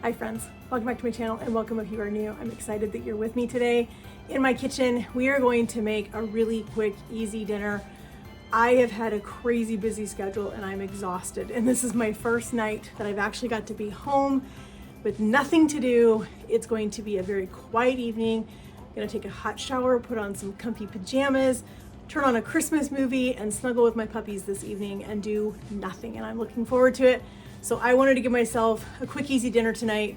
Hi friends, welcome back to my channel and welcome if you are new. I'm excited that you're with me today. In my kitchen, we are going to make a really quick, easy dinner. I have had a crazy busy schedule and I'm exhausted. And this is my first night that I've actually got to be home with nothing to do. It's going to be a very quiet evening. I'm gonna take a hot shower, put on some comfy pajamas, turn on a Christmas movie and snuggle with my puppies this evening and do nothing. And I'm looking forward to it. So I wanted to give myself a quick, easy dinner tonight.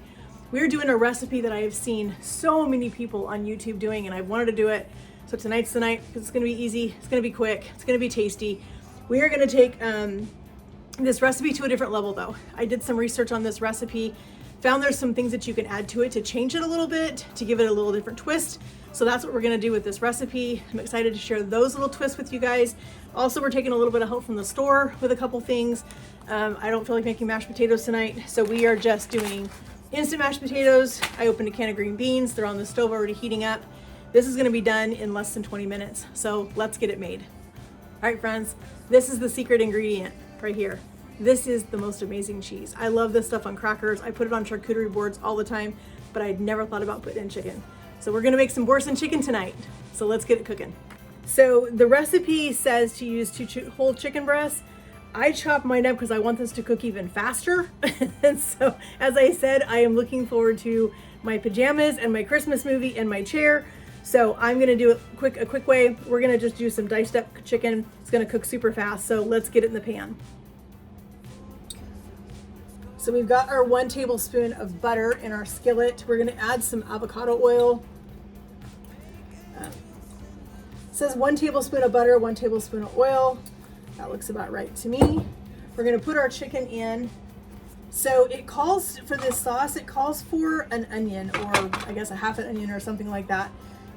We're doing a recipe that I have seen so many people on YouTube doing, and I wanted to do it. So tonight's the night because it's gonna be easy, it's gonna be quick, it's gonna be tasty. We are gonna take this recipe to a different level though. I did some research on this recipe, found there's some things that you can add to it to change it a little bit, to give it a little different twist. So that's what we're gonna do with this recipe. I'm excited to share those little twists with you guys. Also, we're taking a little bit of help from the store with a couple things. I don't feel like making mashed potatoes tonight, so we are just doing instant mashed potatoes. I opened a can of green beans. They're on the stove already heating up. This is gonna be done in less than 20 minutes, so let's get it made. All right, friends, this is the secret ingredient right here. This is the most amazing cheese. I love this stuff on crackers. I put it on charcuterie boards all the time, but I'd never thought about putting it in chicken. So we're gonna make some Boursin chicken tonight. So let's get it cooking. So the recipe says to use 2 whole chicken breasts. I chop mine up because I want this to cook even faster. And so, as I said, I am looking forward to my pajamas and my Christmas movie and my chair. So I'm gonna do it a quick way. We're gonna just do some diced up chicken. It's gonna cook super fast. So let's get it in the pan. So we've got our 1 tablespoon of butter in our skillet. We're gonna add some avocado oil. It says 1 tablespoon of butter, 1 tablespoon of oil. That looks about right to me. We're gonna put our chicken in. So it calls for this sauce, it calls for an onion, or I guess a half an onion or something like that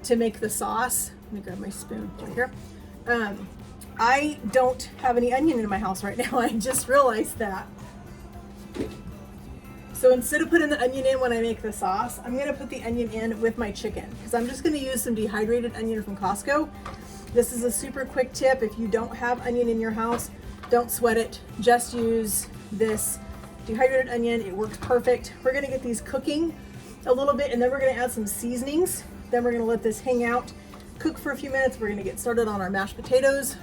to make the sauce. Let me grab my spoon right here. I don't have any onion in my house right now. I just realized that. So instead of putting the onion in when I make the sauce, I'm gonna put the onion in with my chicken because I'm just gonna use some dehydrated onion from Costco. This is a super quick tip. If you don't have onion in your house, don't sweat it. Just use this dehydrated onion. It works perfect. We're gonna get these cooking a little bit and then we're gonna add some seasonings. Then we're gonna let this hang out, cook for a few minutes. We're gonna get started on our mashed potatoes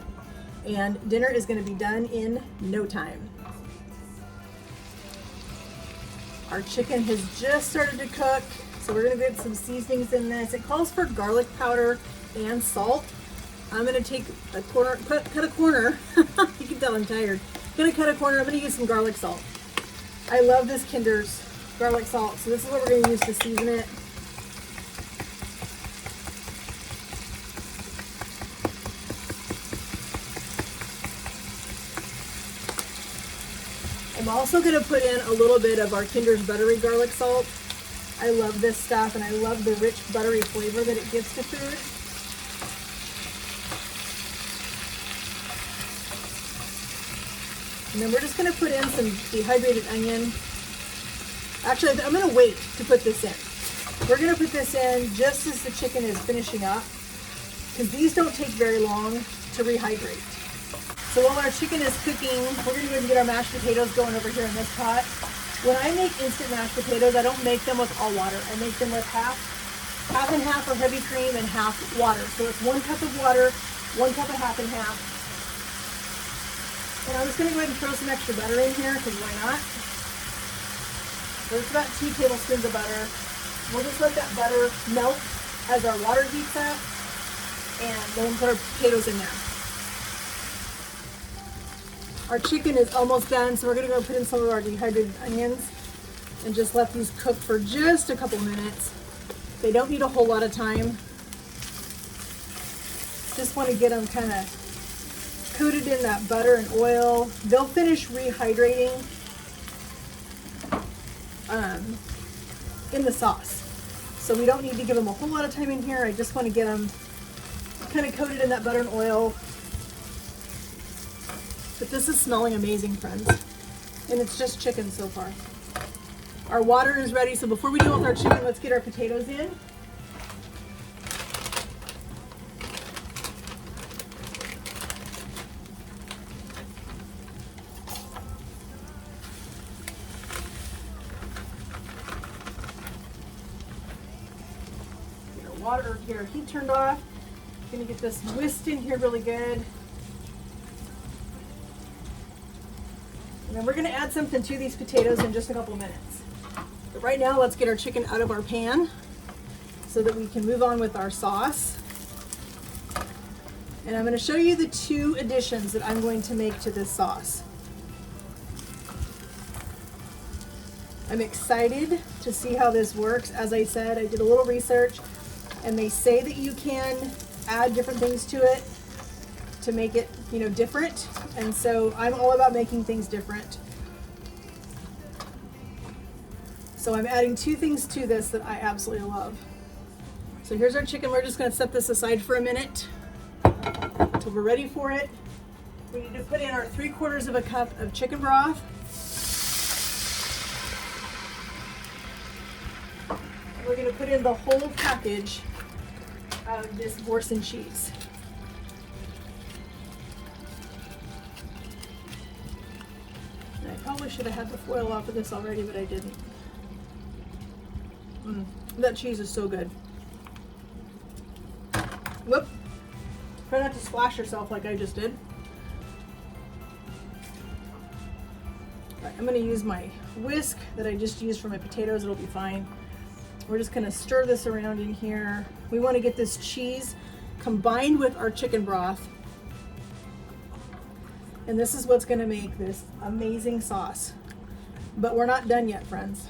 and dinner is gonna be done in no time. Our chicken has just started to cook, so we're gonna get some seasonings in this. It calls for garlic powder and salt. I'm gonna take a corner, cut a corner. You can tell I'm tired. I'm gonna cut a corner. I'm gonna use some garlic salt. I love this Kinder's garlic salt, so this is what we're gonna use to season it. I'm also gonna put in a little bit of our Kinder's buttery garlic salt. I love this stuff and I love the rich buttery flavor that it gives to food. And then we're just gonna put in some dehydrated onion. Actually, I'm gonna wait to put this in. We're gonna put this in just as the chicken is finishing up because these don't take very long to rehydrate. So while our chicken is cooking, we're gonna go and get our mashed potatoes going over here in this pot. When I make instant mashed potatoes, I don't make them with all water. I make them with half and half of heavy cream and half water. So it's 1 cup of water, 1 cup of half and half. And I'm just gonna go ahead and throw some extra butter in here, because why not? So it's about 2 tablespoons of butter. We'll just let that butter melt as our water heats up, and then we'll put our potatoes in there. Our chicken is almost done, so we're gonna go put in some of our dehydrated onions and just let these cook for just a couple minutes. They don't need a whole lot of time. Just wanna get them kind of coated in that butter and oil. They'll finish rehydrating in the sauce. So we don't need to give them a whole lot of time in here. I just want to get them kind of coated in that butter and oil. But this is smelling amazing, friends. And it's just chicken so far. Our water is ready, so before we do it with our chicken, let's get our potatoes in. water, or get our heat turned off. Gonna get this whisked in here really good. And then we're gonna add something to these potatoes in just a couple minutes. But right now, let's get our chicken out of our pan so that we can move on with our sauce. And I'm gonna show you the 2 additions that I'm going to make to this sauce. I'm excited to see how this works. As I said, I did a little research, and they say that you can add different things to it to make it, different. And so I'm all about making things different. So I'm adding 2 things to this that I absolutely love. So here's our chicken. We're just gonna set this aside for a minute until we're ready for it. We need to put in our 3/4 of a cup of chicken broth. We're going to put in the whole package of this Boursin cheese. And I probably should have had the foil off of this already, but I didn't. That cheese is so good. Whoop. Try not to splash yourself like I just did. All right, I'm going to use my whisk that I just used for my potatoes. It'll be fine. We're just gonna stir this around in here. We wanna get this cheese combined with our chicken broth. And this is what's gonna make this amazing sauce. But we're not done yet, friends.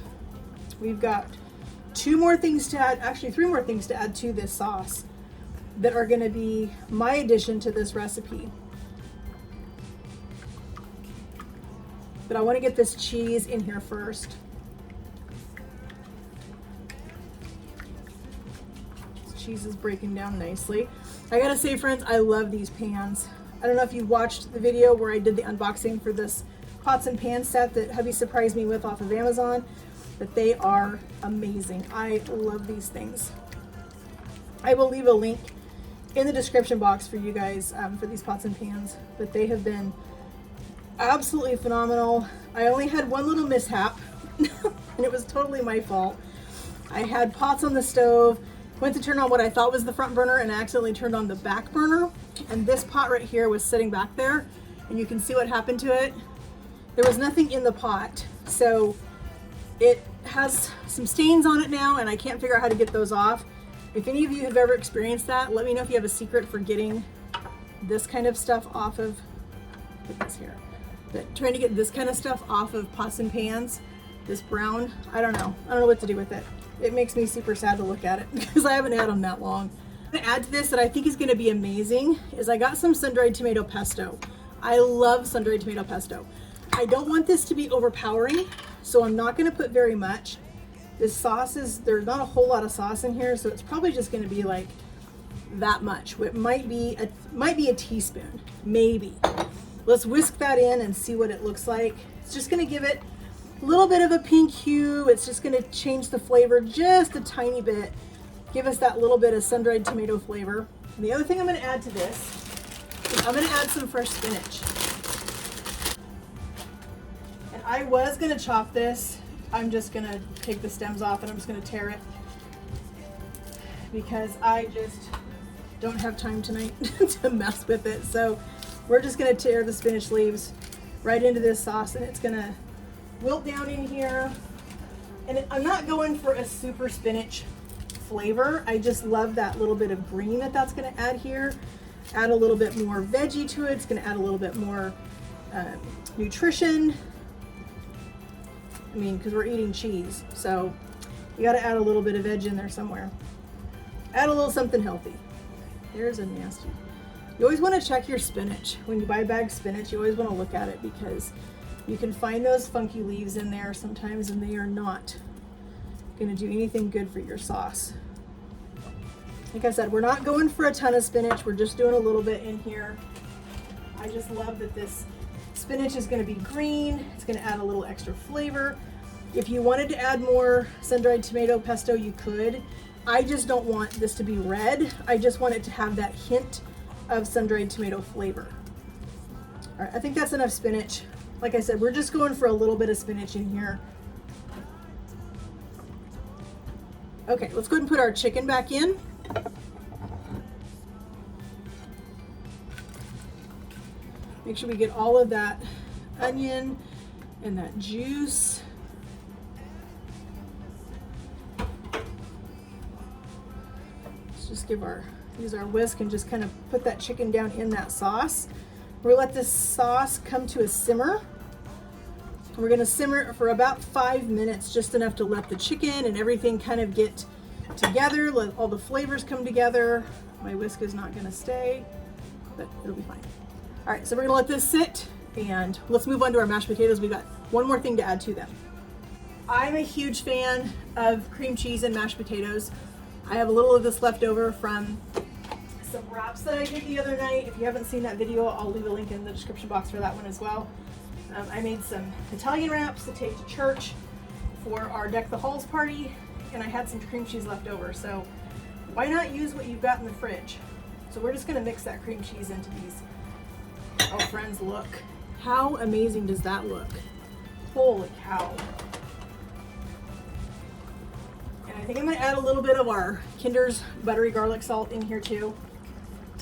We've got 2 more things to add, actually 3 more things to add to this sauce that are gonna be my addition to this recipe. But I wanna get this cheese in here first. Cheese is breaking down nicely. I gotta say, friends, I love these pans. I don't know if you watched the video where I did the unboxing for this pots and pan set that hubby surprised me with off of Amazon, but they are amazing. I love these things. I will leave a link in the description box for you guys for these pots and pans, but they have been absolutely phenomenal. I only had one little mishap and it was totally my fault. I had pots on the stove, went to turn on what I thought was the front burner and I accidentally turned on the back burner, and this pot right here was sitting back there, and you can see what happened to it. There was nothing in the pot, so it has some stains on it now and I can't figure out how to get those off. If any of you have ever experienced that, let me know if you have a secret for getting this kind of stuff off of, put this here, but trying to get this kind of stuff off of pots and pans, this brown, I don't know what to do with it. It makes me super sad to look at it because I haven't had them that long. I'm gonna add to this that I think is gonna be amazing is I got some sun-dried tomato pesto. I love sun-dried tomato pesto. I don't want this to be overpowering, so I'm not gonna put very much. This sauce there's not a whole lot of sauce in here, so it's probably just gonna be like that much. It might be a teaspoon, maybe. Let's whisk that in and see what it looks like. It's just gonna give it a little bit of a pink hue. It's just gonna change the flavor just a tiny bit. Give us that little bit of sun-dried tomato flavor. And the other thing I'm gonna add to this is I'm gonna add some fresh spinach. And I was gonna chop this. I'm just gonna take the stems off and I'm just gonna tear it because I just don't have time tonight to mess with it. So we're just gonna tear the spinach leaves right into this sauce and it's gonna wilt down in here. And I'm not going for a super spinach flavor. I just love that little bit of green that's gonna add here. Add a little bit more veggie to it. It's gonna add a little bit more nutrition. I mean, because we're eating cheese, so you gotta add a little bit of veg in there somewhere. Add a little something healthy. There's a nasty. You always wanna check your spinach. When you buy bagged spinach, you always wanna look at it because you can find those funky leaves in there sometimes and they are not gonna do anything good for your sauce. Like I said, we're not going for a ton of spinach. We're just doing a little bit in here. I just love that this spinach is gonna be green. It's gonna add a little extra flavor. If you wanted to add more sun-dried tomato pesto, you could. I just don't want this to be red. I just want it to have that hint of sun-dried tomato flavor. All right, I think that's enough spinach. Like I said, we're just going for a little bit of spinach in here. Okay, let's go ahead and put our chicken back in. Make sure we get all of that onion and that juice. Let's just use our whisk and just kind of put that chicken down in that sauce. We're gonna let this sauce come to a simmer. We're gonna simmer it for about 5 minutes, just enough to let the chicken and everything kind of get together, let all the flavors come together. My whisk is not gonna stay, but it'll be fine. All right, so we're gonna let this sit and let's move on to our mashed potatoes. We've got one more thing to add to them. I'm a huge fan of cream cheese and mashed potatoes. I have a little of this left over from some wraps that I did the other night. If you haven't seen that video, I'll leave a link in the description box for that one as well. I made some Italian wraps to take to church for our Deck the Halls party, and I had some cream cheese left over, so why not use what you've got in the fridge? So we're just gonna mix that cream cheese into these. Oh friends, look. How amazing does that look? Holy cow. And I think I'm gonna add a little bit of our Kinder's buttery garlic salt in here too.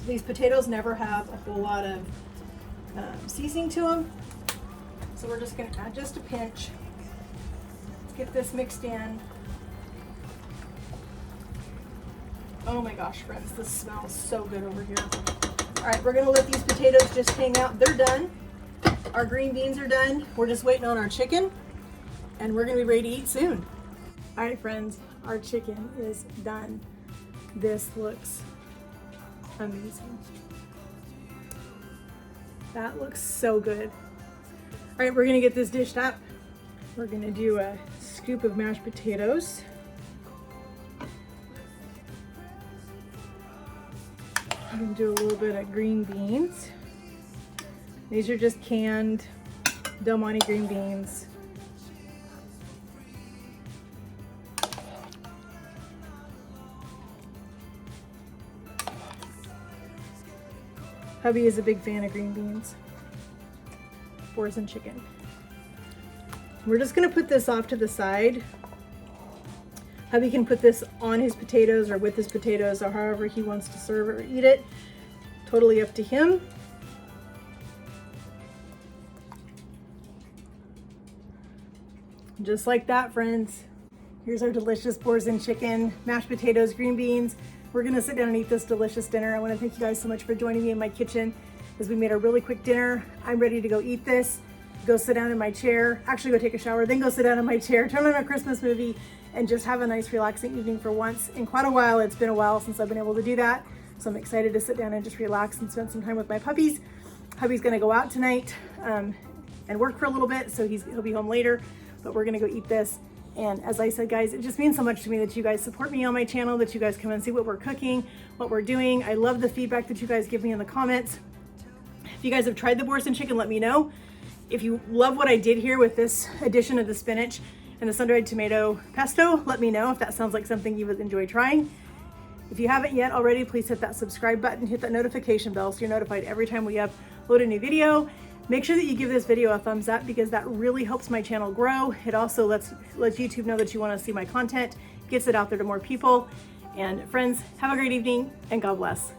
These potatoes never have a whole lot of seasoning to them. So we're just gonna add just a pinch. Let's get this mixed in. Oh my gosh, friends, this smells so good over here. All right, we're gonna let these potatoes just hang out. They're done. Our green beans are done. We're just waiting on our chicken, and we're gonna be ready to eat soon. All right, friends, our chicken is done. This looks amazing. That looks so good. All right, we're gonna get this dished up. We're gonna do a scoop of mashed potatoes. I'm gonna do a little bit of green beans. These are just canned Del Monte green beans. Hubby is a big fan of green beans. Boursin Chicken. We're just gonna put this off to the side. Hubby can put this on his potatoes or with his potatoes or however he wants to serve or eat it. Totally up to him. Just like that, friends. Here's our delicious Boursin chicken, mashed potatoes, green beans. We're gonna sit down and eat this delicious dinner. I wanna thank you guys so much for joining me in my kitchen as we made a really quick dinner. I'm ready to go eat this, go sit down in my chair, actually go take a shower, then go sit down in my chair, turn on a Christmas movie, and just have a nice relaxing evening for once. In quite a while, it's been a while since I've been able to do that. So I'm excited to sit down and just relax and spend some time with my puppies. Hubby's gonna go out tonight and work for a little bit, so he'll be home later, but we're gonna go eat this. And as I said, guys, it just means so much to me that you guys support me on my channel, that you guys come and see what we're cooking, what we're doing. I love the feedback that you guys give me in the comments. If you guys have tried the Boursin chicken, let me know. If you love what I did here with this addition of the spinach and the sun-dried tomato pesto, let me know if that sounds like something you would enjoy trying. If you haven't yet already, please hit that subscribe button, hit that notification bell so you're notified every time we upload a new video. Make sure that you give this video a thumbs up because that really helps my channel grow. It also lets YouTube know that you want to see my content, gets it out there to more people. And friends, have a great evening and God bless.